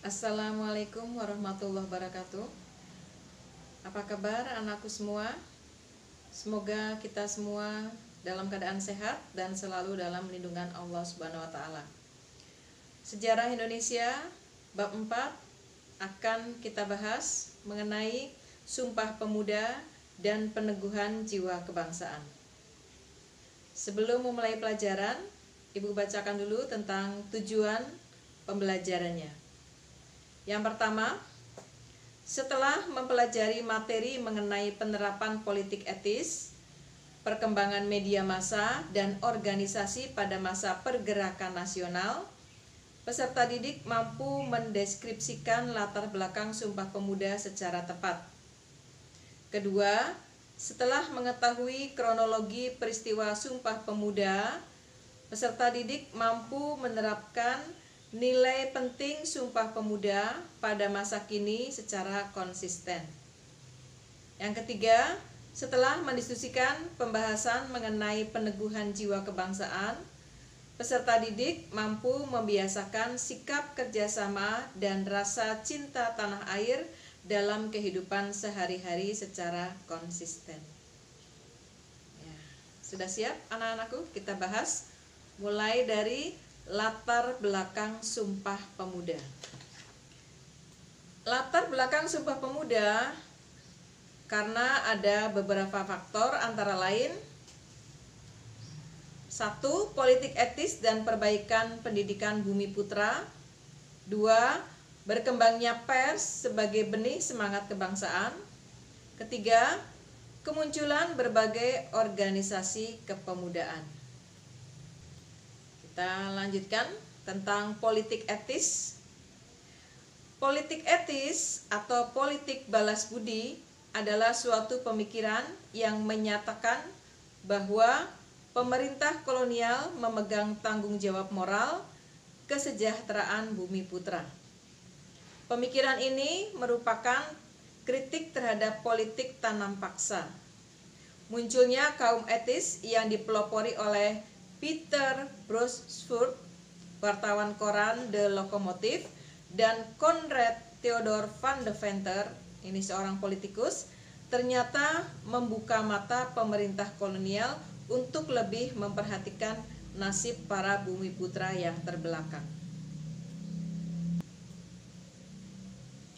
Assalamualaikum warahmatullahi wabarakatuh. Apa kabar anakku semua? Semoga kita semua dalam keadaan sehat dan selalu dalam lindungan Allah Subhanahu wa taala. Sejarah Indonesia bab 4 akan kita bahas mengenai Sumpah Pemuda dan peneguhan jiwa kebangsaan. Sebelum memulai pelajaran, Ibu bacakan dulu tentang tujuan pembelajarannya. Yang pertama, setelah mempelajari materi mengenai penerapan politik etis, perkembangan media massa, dan organisasi pada masa pergerakan nasional, peserta didik mampu mendeskripsikan latar belakang Sumpah Pemuda secara tepat. Kedua, setelah mengetahui kronologi peristiwa Sumpah Pemuda, peserta didik mampu menerapkan nilai penting Sumpah Pemuda pada masa kini secara konsisten. Yang ketiga, setelah mendiskusikan pembahasan mengenai peneguhan jiwa kebangsaan, peserta didik mampu membiasakan sikap kerjasama dan rasa cinta tanah air dalam kehidupan sehari-hari secara konsisten. Ya, sudah siap anak-anakku? Kita bahas mulai dari latar belakang Sumpah Pemuda. Latar belakang Sumpah Pemuda karena ada beberapa faktor, antara lain 1. Politik etis dan perbaikan pendidikan Bumi Putra. 2. Berkembangnya pers sebagai benih semangat kebangsaan. 3. Kemunculan berbagai organisasi kepemudaan. Kita lanjutkan tentang politik etis. Politik etis atau politik balas budi adalah suatu pemikiran yang menyatakan bahwa pemerintah kolonial memegang tanggung jawab moral kesejahteraan Bumi Putra. Pemikiran ini merupakan kritik terhadap politik tanam paksa. Munculnya kaum etis yang dipelopori oleh Peter Brosford, wartawan koran The Lokomotif, dan Conrad Theodor van de Venter, ini seorang politikus, ternyata membuka mata pemerintah kolonial untuk lebih memperhatikan nasib para bumi putra yang terbelakang.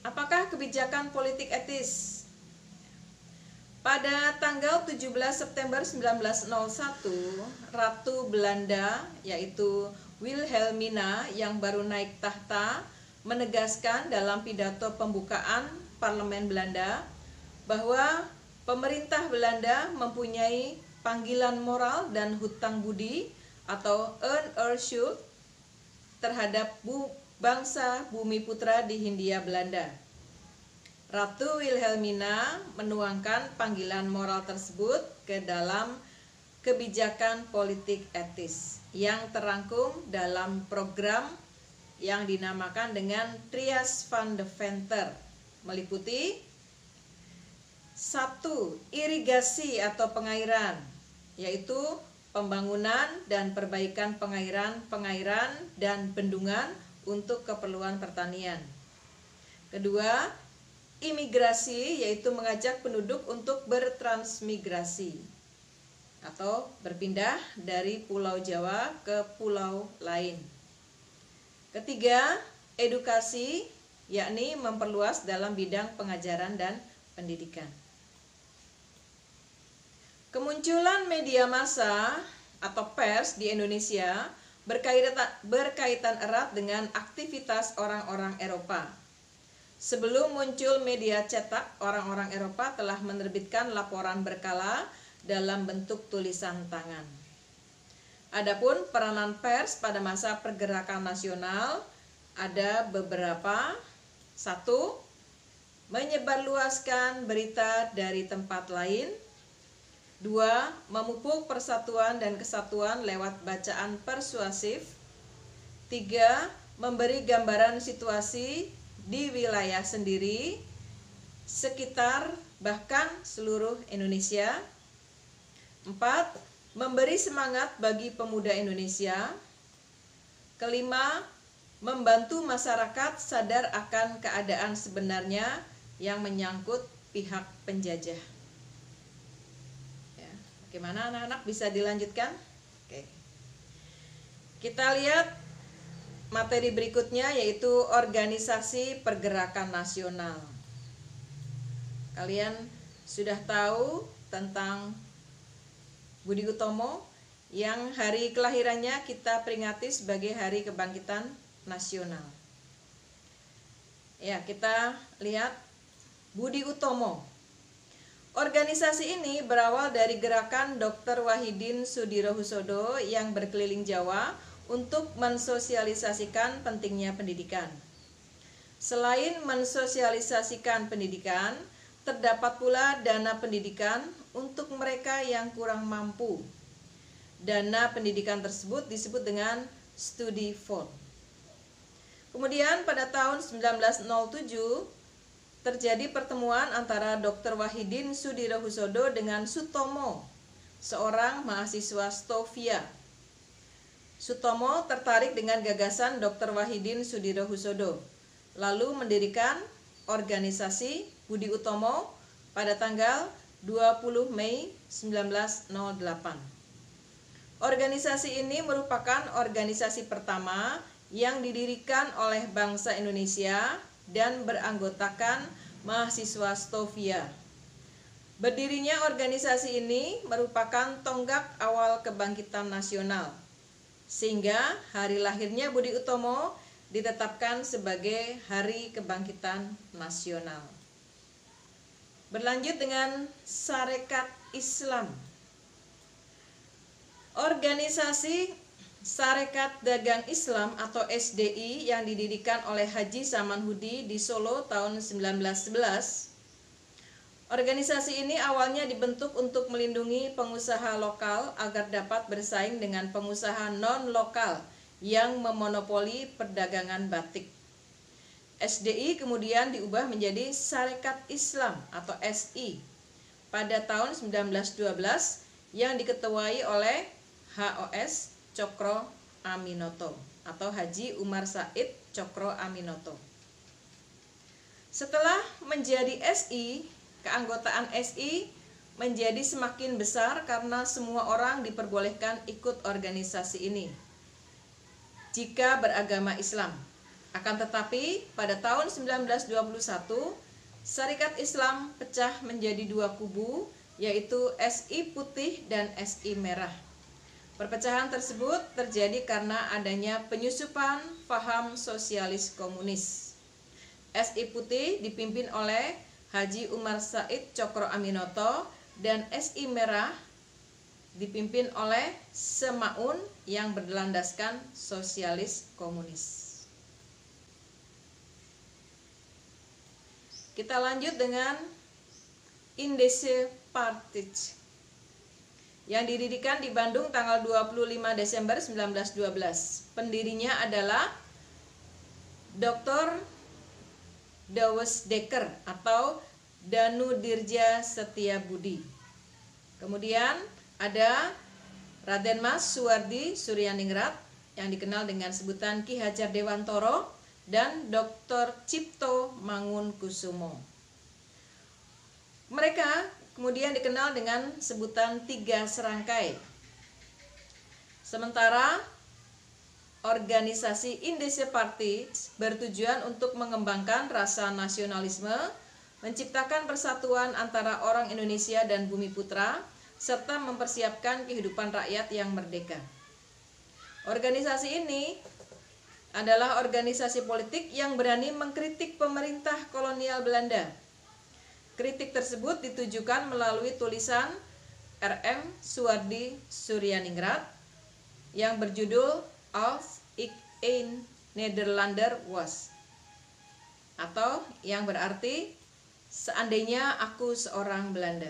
Apakah kebijakan politik etis? Pada tanggal 17 September 1901, Ratu Belanda yaitu Wilhelmina yang baru naik tahta menegaskan dalam pidato pembukaan Parlemen Belanda bahwa pemerintah Belanda mempunyai panggilan moral dan hutang budi atau eersschuld terhadap bangsa Bumi Putra di Hindia Belanda. Ratu Wilhelmina menuangkan panggilan moral tersebut ke dalam kebijakan politik etis yang terangkum dalam program yang dinamakan dengan Trias van de Venter, meliputi 1. Irigasi atau pengairan, yaitu pembangunan dan perbaikan pengairan dan bendungan untuk keperluan pertanian. 2. Imigrasi, yaitu mengajak penduduk untuk bertransmigrasi atau berpindah dari Pulau Jawa ke pulau lain. 3. Edukasi, yakni memperluas dalam bidang pengajaran dan pendidikan. Kemunculan media massa atau pers di Indonesia berkaitan erat dengan aktivitas orang-orang Eropa. Sebelum muncul media cetak, orang-orang Eropa telah menerbitkan laporan berkala dalam bentuk tulisan tangan. Adapun peranan pers pada masa pergerakan nasional ada beberapa. 1. Menyebarluaskan berita dari tempat lain. 2. Memupuk persatuan dan kesatuan lewat bacaan persuasif. 3. Memberi gambaran situasi di wilayah sendiri, sekitar, bahkan seluruh Indonesia. 4. Memberi semangat bagi pemuda Indonesia. 5. membantu masyarakat sadar akan keadaan sebenarnya yang menyangkut pihak penjajah. Ya, bagaimana anak-anak, bisa dilanjutkan? Oke. Kita lihat materi berikutnya, yaitu organisasi pergerakan nasional. Kalian sudah tahu tentang Budi Utomo yang hari kelahirannya kita peringati sebagai Hari Kebangkitan Nasional. Ya, kita lihat Budi Utomo. Organisasi ini berawal dari gerakan Dr. Wahidin Sudirohusodo yang berkeliling Jawa untuk mensosialisasikan pentingnya pendidikan. Selain mensosialisasikan pendidikan, terdapat pula dana pendidikan untuk mereka yang kurang mampu. Dana pendidikan tersebut disebut dengan studi fund. Kemudian pada tahun 1907 terjadi pertemuan antara Dr. Wahidin Sudirohusodo dengan Sutomo, seorang mahasiswa Stovia. Sutomo tertarik dengan gagasan Dr. Wahidin Sudirohusodo, lalu mendirikan organisasi Budi Utomo pada tanggal 20 Mei 1908. Organisasi ini merupakan organisasi pertama yang didirikan oleh bangsa Indonesia dan beranggotakan mahasiswa Stovia. Berdirinya organisasi ini merupakan tonggak awal kebangkitan nasional, sehingga hari lahirnya Budi Utomo ditetapkan sebagai Hari Kebangkitan Nasional. Berlanjut dengan Sarekat Islam. Organisasi Sarekat Dagang Islam atau SDI yang didirikan oleh Haji Samanhudi di Solo tahun 1911. Organisasi ini awalnya dibentuk untuk melindungi pengusaha lokal agar dapat bersaing dengan pengusaha non-lokal yang memonopoli perdagangan batik. SDI kemudian diubah menjadi Sarekat Islam atau SI pada tahun 1912 yang diketuai oleh HOS Cokro Aminoto atau Haji Umar Said Cokro Aminoto. Setelah menjadi SI, keanggotaan SI menjadi semakin besar karena semua orang diperbolehkan ikut organisasi ini jika beragama Islam. Akan tetapi pada tahun 1921 Sarekat Islam pecah menjadi dua kubu, yaitu SI Putih dan SI Merah. Perpecahan tersebut terjadi karena adanya penyusupan paham sosialis komunis. SI Putih dipimpin oleh Haji Umar Said Cokro Aminoto dan SI Merah dipimpin oleh Semaun yang berlandaskan sosialis komunis. Kita lanjut dengan Indische Partij yang didirikan di Bandung tanggal 25 Desember 1912. Pendirinya adalah Dr. Dawes Dekker atau Danu Dirja Setiabudi. Kemudian ada Raden Mas Suwardi Suryaningrat yang dikenal dengan sebutan Ki Hajar Dewantoro dan Dr. Cipto Mangunkusumo. Mereka kemudian dikenal dengan sebutan Tiga Serangkai. Sementara organisasi Indische Partij bertujuan untuk mengembangkan rasa nasionalisme, menciptakan persatuan antara orang Indonesia dan Bumi Putra, serta mempersiapkan kehidupan rakyat yang merdeka. Organisasi ini adalah organisasi politik yang berani mengkritik pemerintah kolonial Belanda. Kritik tersebut ditujukan melalui tulisan R.M. Suwardi Suryaningrat yang berjudul Als ik een Nederlander was, atau yang berarti seandainya aku seorang Belanda.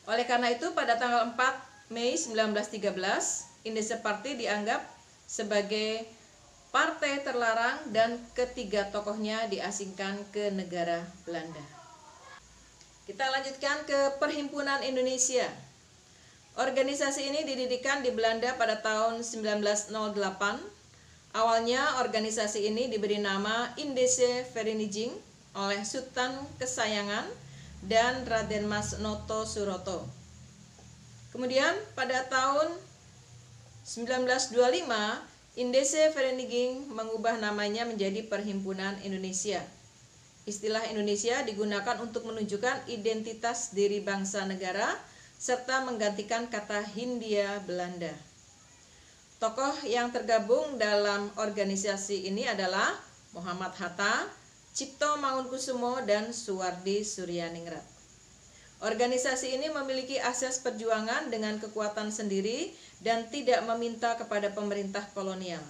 Oleh karena itu pada tanggal 4 Mei 1913 Indische Partij dianggap sebagai partai terlarang dan ketiga tokohnya diasingkan ke negara Belanda. Kita lanjutkan ke Perhimpunan Indonesia. Organisasi ini didirikan di Belanda pada tahun 1908. Awalnya organisasi ini diberi nama Indese Vereniging oleh Sultan kesayangan dan Raden Mas Noto Suroto. Kemudian pada tahun 1925, Indese Vereniging mengubah namanya menjadi Perhimpunan Indonesia. Istilah Indonesia digunakan untuk menunjukkan identitas diri bangsa negara serta menggantikan kata Hindia Belanda. Tokoh yang tergabung dalam organisasi ini adalah Muhammad Hatta, Cipto Mangunkusumo, dan Suwardi Suryaningrat. Organisasi ini memiliki asas perjuangan dengan kekuatan sendiri dan tidak meminta kepada pemerintah kolonial.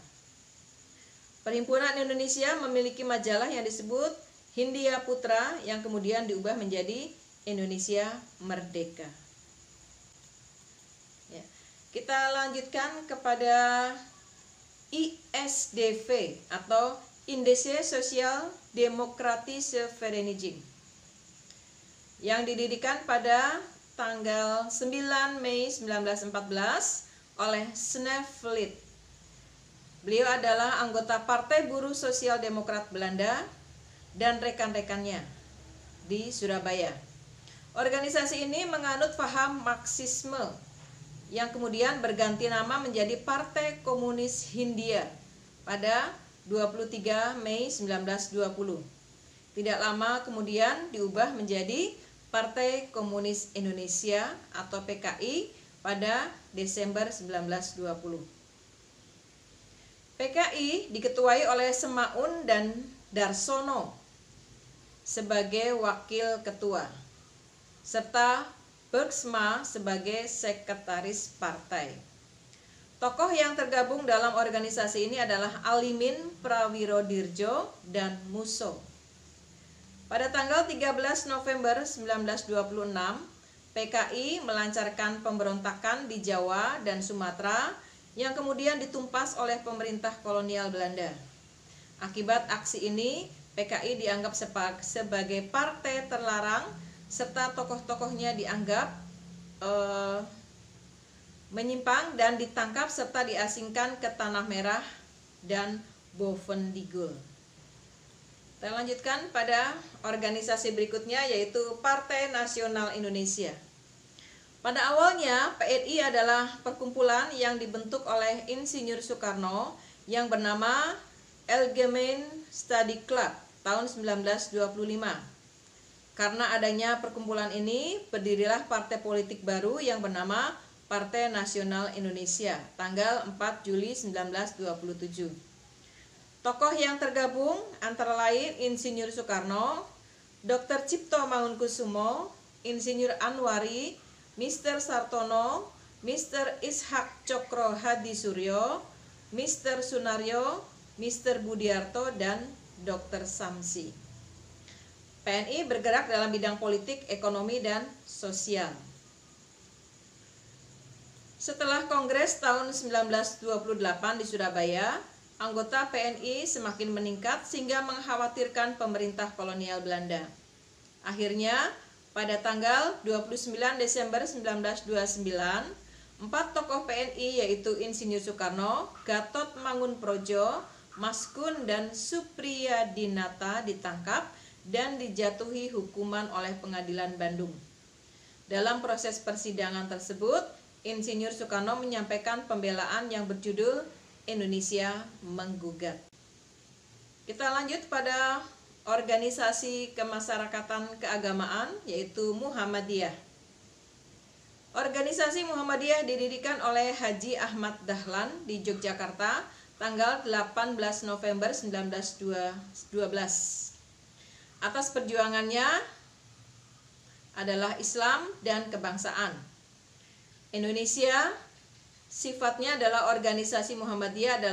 Perhimpunan Indonesia memiliki majalah yang disebut Hindia Putra yang kemudian diubah menjadi Indonesia Merdeka. Ya. Kita lanjutkan kepada ISDV atau Indese Sosial Demokratische Vereniging yang didirikan pada tanggal 9 Mei 1914 oleh Snevely. Beliau adalah anggota Partai Buruh Sosial Demokrat Belanda dan rekan-rekannya di Surabaya. Organisasi ini menganut paham Marxisme yang kemudian berganti nama menjadi Partai Komunis Hindia pada 23 Mei 1920. Tidak lama kemudian diubah menjadi Partai Komunis Indonesia atau PKI pada Desember 1920. PKI diketuai oleh Semaun dan Darsono sebagai wakil ketua, serta Bergsma sebagai sekretaris partai. Tokoh yang tergabung dalam organisasi ini adalah Alimin Prawirodirjo dan Muso. Pada tanggal 13 November 1926, PKI melancarkan pemberontakan di Jawa dan Sumatera yang kemudian ditumpas oleh pemerintah kolonial Belanda. Akibat aksi ini, PKI dianggap sebagai partai terlarang serta tokoh-tokohnya dianggap menyimpang dan ditangkap serta diasingkan ke Tanah Merah dan Bovendigul. Kita lanjutkan pada organisasi berikutnya yaitu Partai Nasional Indonesia. Pada awalnya PNI adalah perkumpulan yang dibentuk oleh Insinyur Soekarno yang bernama Algemeen Study Club tahun 1925. Karena adanya perkumpulan ini, berdirilah partai politik baru yang bernama Partai Nasional Indonesia tanggal 4 Juli 1927. Tokoh yang tergabung antara lain Insinyur Soekarno, Dr. Cipto Mangunkusumo, Insinyur Anwari, Mr. Sartono, Mr. Ishak Cokro Hadi Suryo, Mr. Sunaryo, Mr. Budiarto, dan Dr. Samsi. PNI bergerak dalam bidang politik, ekonomi, dan sosial. Setelah Kongres tahun 1928 di Surabaya, anggota PNI semakin meningkat sehingga mengkhawatirkan pemerintah kolonial Belanda. Akhirnya, pada tanggal 29 Desember 1929, 4 tokoh PNI yaitu Insinyur Soekarno, Gatot Mangunprojo, Maskun, dan Supriyadinata ditangkap dan dijatuhi hukuman oleh Pengadilan Bandung. Dalam proses persidangan tersebut, Insinyur Soekarno menyampaikan pembelaan yang berjudul Indonesia Menggugat. Kita lanjut pada organisasi kemasyarakatan keagamaan yaitu Muhammadiyah. Organisasi Muhammadiyah didirikan oleh Haji Ahmad Dahlan di Yogyakarta tanggal 18 November 1912. Atas perjuangannya adalah Islam dan kebangsaan. Indonesia sifatnya adalah organisasi Muhammadiyah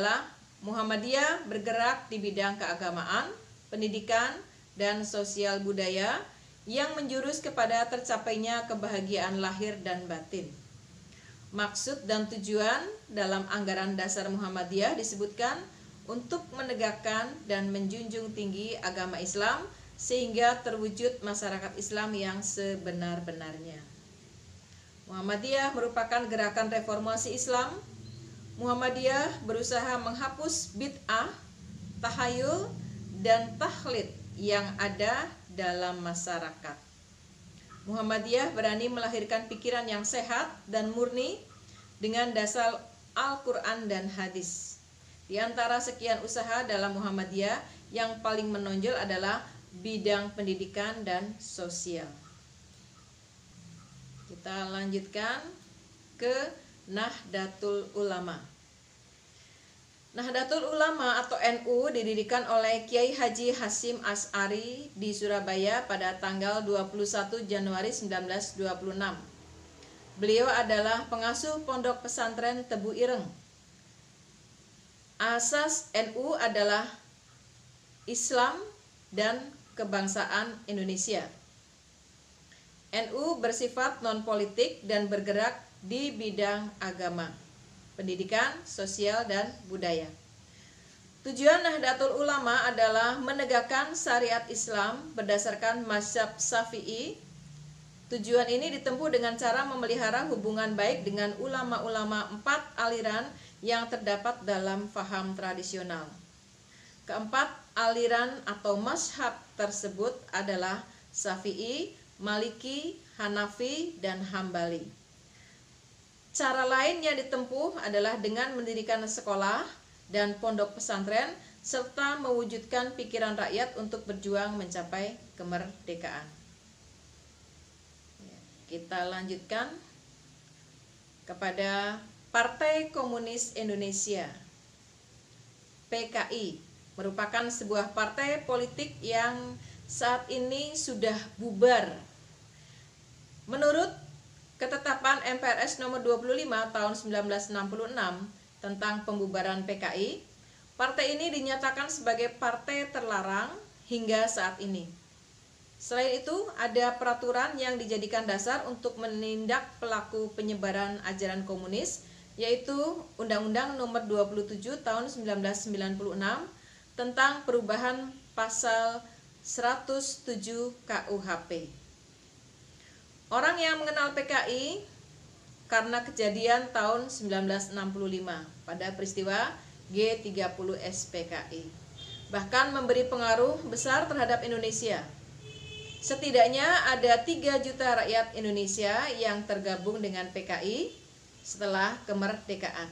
bergerak di bidang keagamaan, pendidikan, dan sosial budaya yang menjurus kepada tercapainya kebahagiaan lahir dan batin. Maksud dan tujuan dalam anggaran dasar Muhammadiyah disebutkan untuk menegakkan dan menjunjung tinggi agama Islam sehingga terwujud masyarakat Islam yang sebenar-benarnya. Muhammadiyah merupakan gerakan reformasi Islam Muhammadiyah berusaha menghapus bid'ah, tahayul, dan taklid yang ada dalam masyarakat. Muhammadiyah berani melahirkan pikiran yang sehat dan murni dengan dasar Al-Quran dan hadis. Di antara sekian usaha dalam Muhammadiyah, yang paling menonjol adalah bidang pendidikan dan sosial. Kita lanjutkan ke Nahdlatul Ulama. Nahdlatul Ulama atau NU didirikan oleh Kiai Haji Hasyim Asy'ari di Surabaya pada tanggal 21 Januari 1926. Beliau adalah pengasuh pondok pesantren Tebu Ireng. Asas NU adalah Islam dan kebangsaan Indonesia. NU bersifat non-politik dan bergerak di bidang agama, pendidikan, sosial, dan budaya. Tujuan Nahdlatul Ulama adalah menegakkan syariat Islam berdasarkan mazhab Syafi'i. Tujuan ini ditempuh dengan cara memelihara hubungan baik dengan ulama-ulama 4 aliran yang terdapat dalam faham tradisional. Keempat aliran atau mazhab tersebut adalah Syafi'i, Maliki, Hanafi, dan Hambali. Cara lain yang ditempuh adalah dengan mendirikan sekolah dan pondok pesantren serta mewujudkan pikiran rakyat untuk berjuang mencapai kemerdekaan. Kita lanjutkan kepada Partai Komunis Indonesia. PKI merupakan sebuah partai politik yang saat ini sudah bubar. Menurut Ketetapan MPRS nomor 25 tahun 1966 tentang pembubaran PKI, partai ini dinyatakan sebagai partai terlarang hingga saat ini. Selain itu, ada peraturan yang dijadikan dasar untuk menindak pelaku penyebaran ajaran komunis, yaitu Undang-Undang nomor 27 tahun 1996 tentang perubahan pasal 107 KUHP. Orang yang mengenal PKI karena kejadian tahun 1965 pada peristiwa G30 SPKI, bahkan memberi pengaruh besar terhadap Indonesia. Setidaknya ada 3 juta rakyat Indonesia yang tergabung dengan PKI setelah kemerdekaan.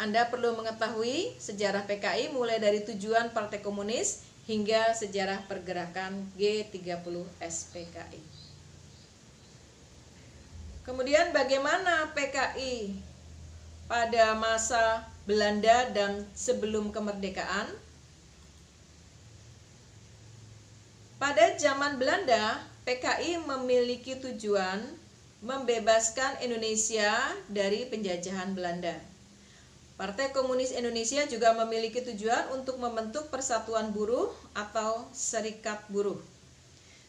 Anda perlu mengetahui sejarah PKI mulai dari tujuan Partai Komunis hingga sejarah pergerakan G30 SPKI. Kemudian bagaimana PKI pada masa Belanda dan sebelum kemerdekaan? Pada zaman Belanda, PKI memiliki tujuan membebaskan Indonesia dari penjajahan Belanda. Partai Komunis Indonesia juga memiliki tujuan untuk membentuk persatuan buruh atau serikat buruh.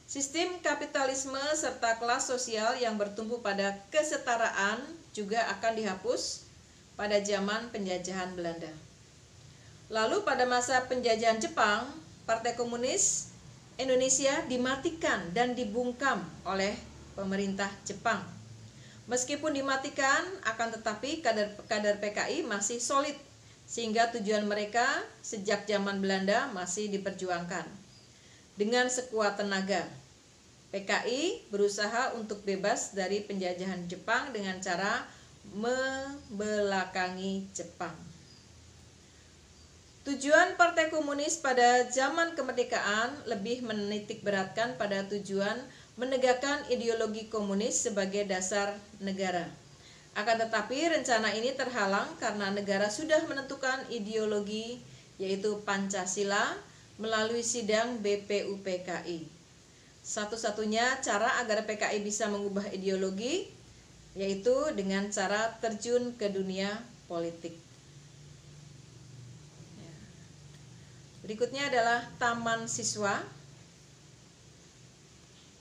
Sistem kapitalisme serta kelas sosial yang bertumpu pada kesetaraan juga akan dihapus pada zaman penjajahan Belanda. Lalu pada masa penjajahan Jepang, Partai Komunis Indonesia dimatikan dan dibungkam oleh pemerintah Jepang. Meskipun dimatikan, akan tetapi kader PKI masih solid, sehingga tujuan mereka sejak zaman Belanda masih diperjuangkan. Dengan sekuat tenaga, PKI berusaha untuk bebas dari penjajahan Jepang dengan cara membelakangi Jepang. Tujuan Partai Komunis pada zaman kemerdekaan lebih menitikberatkan pada tujuan menegakkan ideologi komunis sebagai dasar negara. Akan tetapi rencana ini terhalang karena negara sudah menentukan ideologi, yaitu Pancasila, melalui sidang BPUPKI. Satu-satunya cara agar PKI bisa mengubah ideologi yaitu dengan cara terjun ke dunia politik. Berikutnya adalah Taman Siswa.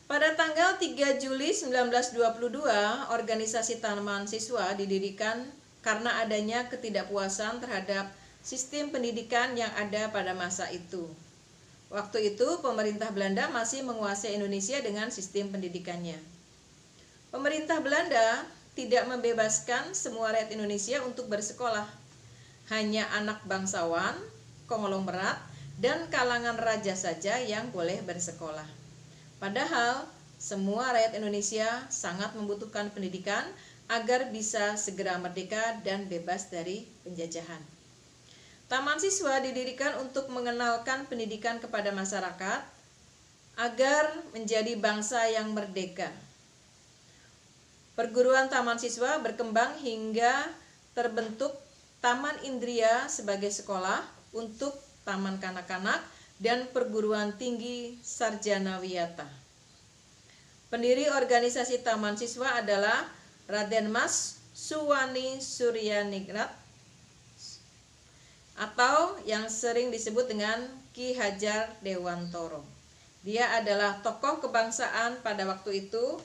Pada tanggal 3 Juli 1922, organisasi Taman Siswa didirikan karena adanya ketidakpuasan terhadap sistem pendidikan yang ada pada masa itu. Waktu itu pemerintah Belanda masih menguasai Indonesia dengan sistem pendidikannya. Pemerintah Belanda tidak membebaskan semua rakyat Indonesia untuk bersekolah. Hanya anak bangsawan, konglomerat, dan kalangan raja saja yang boleh bersekolah. Padahal semua rakyat Indonesia sangat membutuhkan pendidikan agar bisa segera merdeka dan bebas dari penjajahan. Taman Siswa didirikan untuk mengenalkan pendidikan kepada masyarakat agar menjadi bangsa yang merdeka. Perguruan Taman Siswa berkembang hingga terbentuk Taman Indria sebagai sekolah untuk taman kanak-kanak dan perguruan tinggi sarjana wiyata. Pendiri organisasi Taman Siswa adalah Raden Mas Suwani Suryaningrat atau yang sering disebut dengan Ki Hajar Dewantoro. Dia adalah tokoh kebangsaan pada waktu itu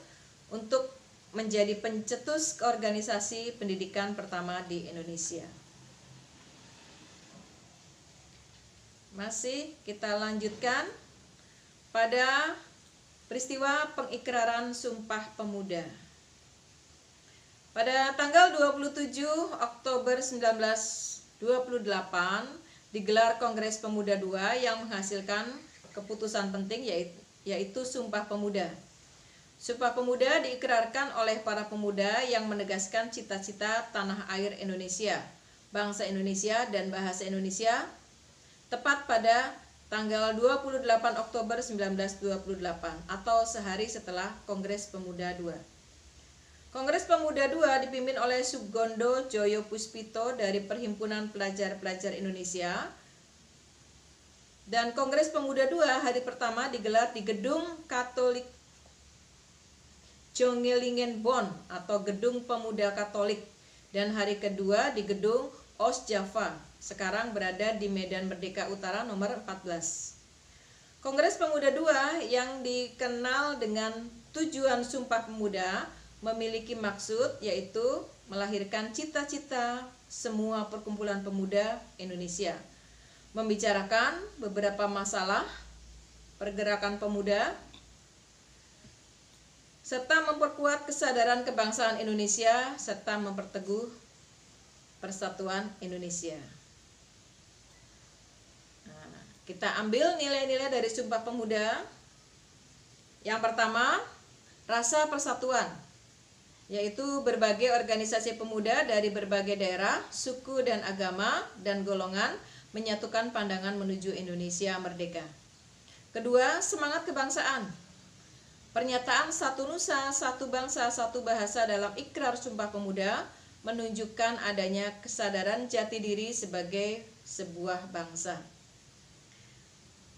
untuk menjadi pencetus organisasi pendidikan pertama di Indonesia. Masih kita lanjutkan pada peristiwa pengikraran Sumpah Pemuda. Pada tanggal 27 Oktober 1928 digelar Kongres Pemuda II yang menghasilkan keputusan penting yaitu Sumpah Pemuda. Sumpah Pemuda diikrarkan oleh para pemuda yang menegaskan cita-cita tanah air Indonesia, bangsa Indonesia dan bahasa Indonesia, tepat pada tanggal 28 Oktober 1928 atau sehari setelah Kongres Pemuda II. Kongres Pemuda II dipimpin oleh Sugondo Joyo Puspito dari Perhimpunan Pelajar-Pelajar Indonesia. Dan Kongres Pemuda II hari pertama digelar di Gedung Katolik Jongelingenbon atau Gedung Pemuda Katolik, dan hari kedua di Gedung Osjava, sekarang berada di Medan Merdeka Utara nomor 14. Kongres Pemuda II yang dikenal dengan tujuan Sumpah Pemuda memiliki maksud yaitu melahirkan cita-cita semua perkumpulan pemuda Indonesia, membicarakan beberapa masalah pergerakan pemuda, serta memperkuat kesadaran kebangsaan Indonesia serta memperteguh persatuan Indonesia. Nah, kita ambil nilai-nilai dari Sumpah Pemuda. Yang pertama, rasa persatuan, yaitu berbagai organisasi pemuda dari berbagai daerah, suku dan agama dan golongan menyatukan pandangan menuju Indonesia merdeka. Kedua, semangat kebangsaan. Pernyataan satu nusa, satu bangsa, satu bahasa dalam ikrar Sumpah Pemuda menunjukkan adanya kesadaran jati diri sebagai sebuah bangsa.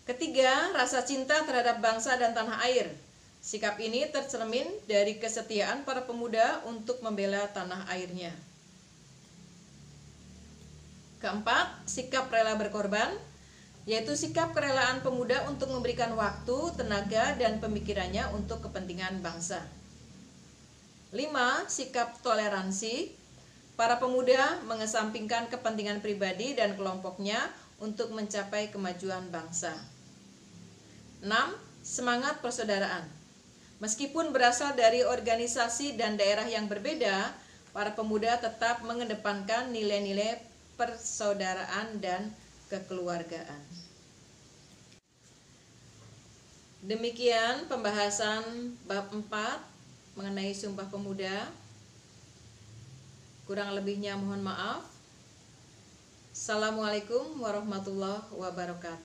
Ketiga, rasa cinta terhadap bangsa dan tanah air. Sikap ini tercermin dari kesetiaan para pemuda untuk membela tanah airnya. Keempat, sikap rela berkorban, yaitu sikap kerelaan pemuda untuk memberikan waktu, tenaga, dan pemikirannya untuk kepentingan bangsa. 5. Sikap toleransi. Para pemuda mengesampingkan kepentingan pribadi dan kelompoknya untuk mencapai kemajuan bangsa. 6. Semangat persaudaraan. Meskipun berasal dari organisasi dan daerah yang berbeda, para pemuda tetap mengedepankan nilai-nilai persaudaraan dan kekeluargaan. Demikian pembahasan bab 4 mengenai Sumpah Pemuda. Kurang lebihnya mohon maaf. Assalamualaikum warahmatullahi wabarakatuh.